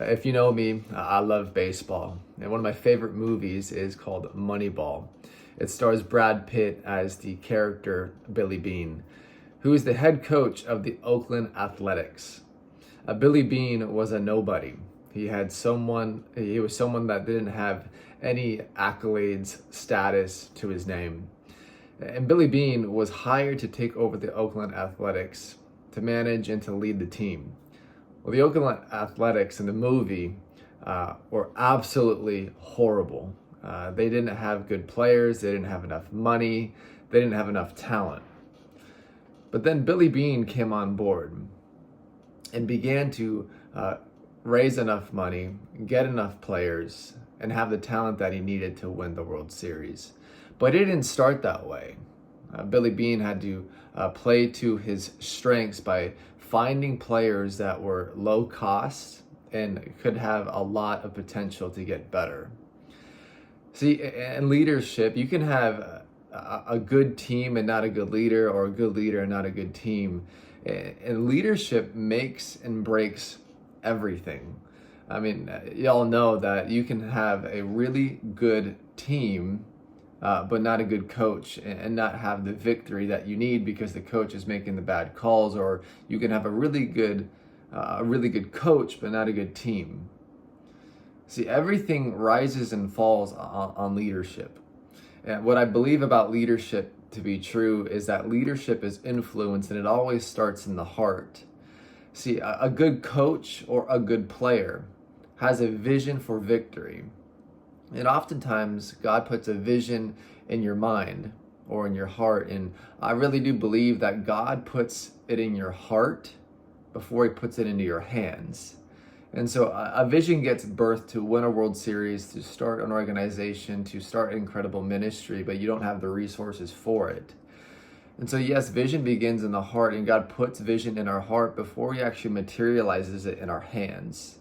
If you know me, I love baseball. And one of my favorite movies is called Moneyball. It stars Brad Pitt as the character Billy Beane, who is the head coach of the Oakland Athletics. Billy Beane was a nobody. He was someone that didn't have any accolades, status to his name. And Billy Beane was hired to take over the Oakland Athletics to manage and to lead the team. Well, the Oakland Athletics in the movie were absolutely horrible. They didn't have good players, they didn't have enough money, they didn't have enough talent. But then Billy Beane came on board and began to raise enough money, get enough players, and have the talent that he needed to win the World Series. But it didn't start that way. Billy Beane had to play to his strengths by finding players that were low cost and could have a lot of potential to get better. See, in leadership, you can have a good team and not a good leader, or a good leader and not a good team. And leadership makes and breaks everything. I mean, y'all know that you can have a really good team, but not a good coach, and not have the victory that you need because the coach is making the bad calls. Or you can have a really good coach, but not a good team. See, everything rises and falls on leadership. And what I believe about leadership to be true is that leadership is influence, and it always starts in the heart. See, a good coach or a good player has a vision for victory. And oftentimes, God puts a vision in your mind or in your heart. And I really do believe that God puts it in your heart before he puts it into your hands. And so a vision gets birthed to win a World Series, to start an organization, to start incredible ministry, but you don't have the resources for it. And so yes, vision begins in the heart, and God puts vision in our heart before he actually materializes it in our hands.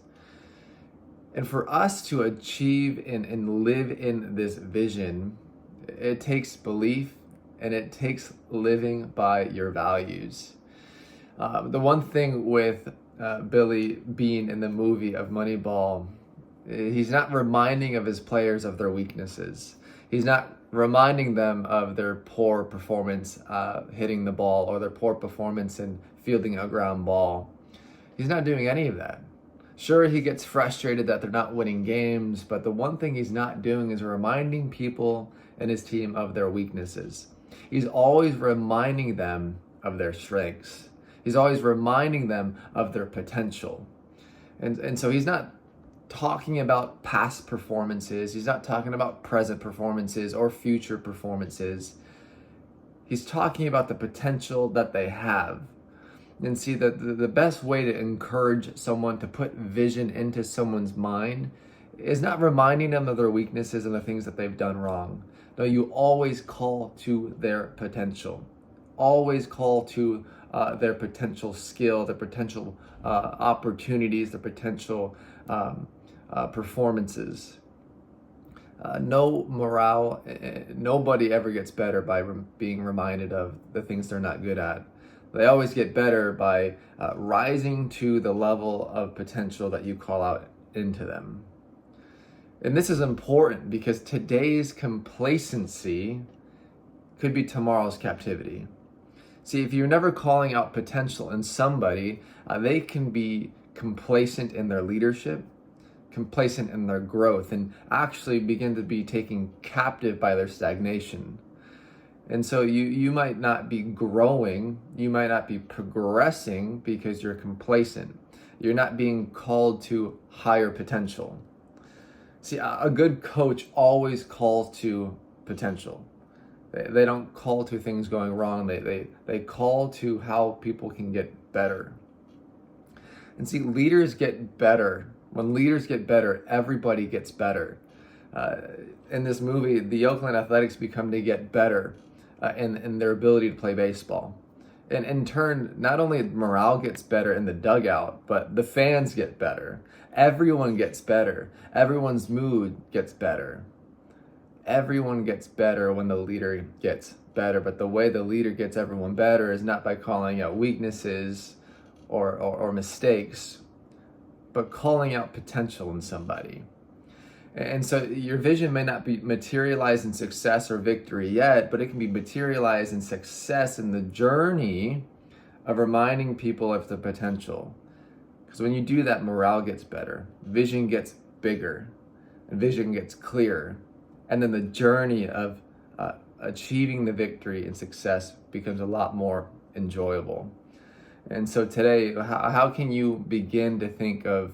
And for us to achieve and live in this vision, it takes belief and it takes living by your values. The one thing with Billy Beane in the movie of Moneyball, he's not reminding of his players of their weaknesses. He's not reminding them of their poor performance hitting the ball, or their poor performance in fielding a ground ball. He's not doing any of that. Sure, he gets frustrated that they're not winning games, but the one thing he's not doing is reminding people in his team of their weaknesses. He's always reminding them of their strengths. He's always reminding them of their potential. And so he's not talking about past performances. He's not talking about present performances or future performances. He's talking about the potential that they have. And see, the best way to encourage someone to put vision into someone's mind is not reminding them of their weaknesses and the things that they've done wrong. No, you always call to their potential. Always call to their potential skill, their potential opportunities, their potential performances. Nobody ever gets better by being reminded of the things they're not good at. They always get better by rising to the level of potential that you call out into them. And this is important because today's complacency could be tomorrow's captivity. See, if you're never calling out potential in somebody, they can be complacent in their leadership, complacent in their growth, and actually begin to be taken captive by their stagnation. And so you might not be growing, you might not be progressing because you're complacent. You're not being called to higher potential. See, a good coach always calls to potential. They don't call to things going wrong. They call to how people can get better. And see, leaders get better. When leaders get better, everybody gets better. In this movie, the Oakland Athletics become to get better in their ability to play baseball. And in turn, not only morale gets better in the dugout, but the fans get better. Everyone gets better. Everyone's mood gets better. Everyone gets better when the leader gets better. But the way the leader gets everyone better is not by calling out weaknesses or mistakes, but calling out potential in somebody. And so your vision may not be materialized in success or victory yet, but it can be materialized in success in the journey of reminding people of the potential. Because when you do that, morale gets better, vision gets bigger, and vision gets clearer. And then the journey of achieving the victory and success becomes a lot more enjoyable. And so today, how can you begin to think of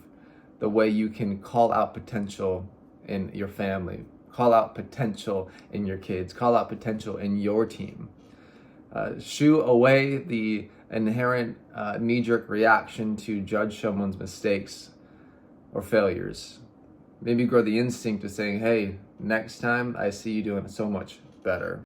the way you can call out potential in your family, call out potential in your kids, call out potential in your team? Shoo away the inherent knee-jerk reaction to judge someone's mistakes or failures. Maybe grow the instinct of saying, hey, next time I see you doing so much better.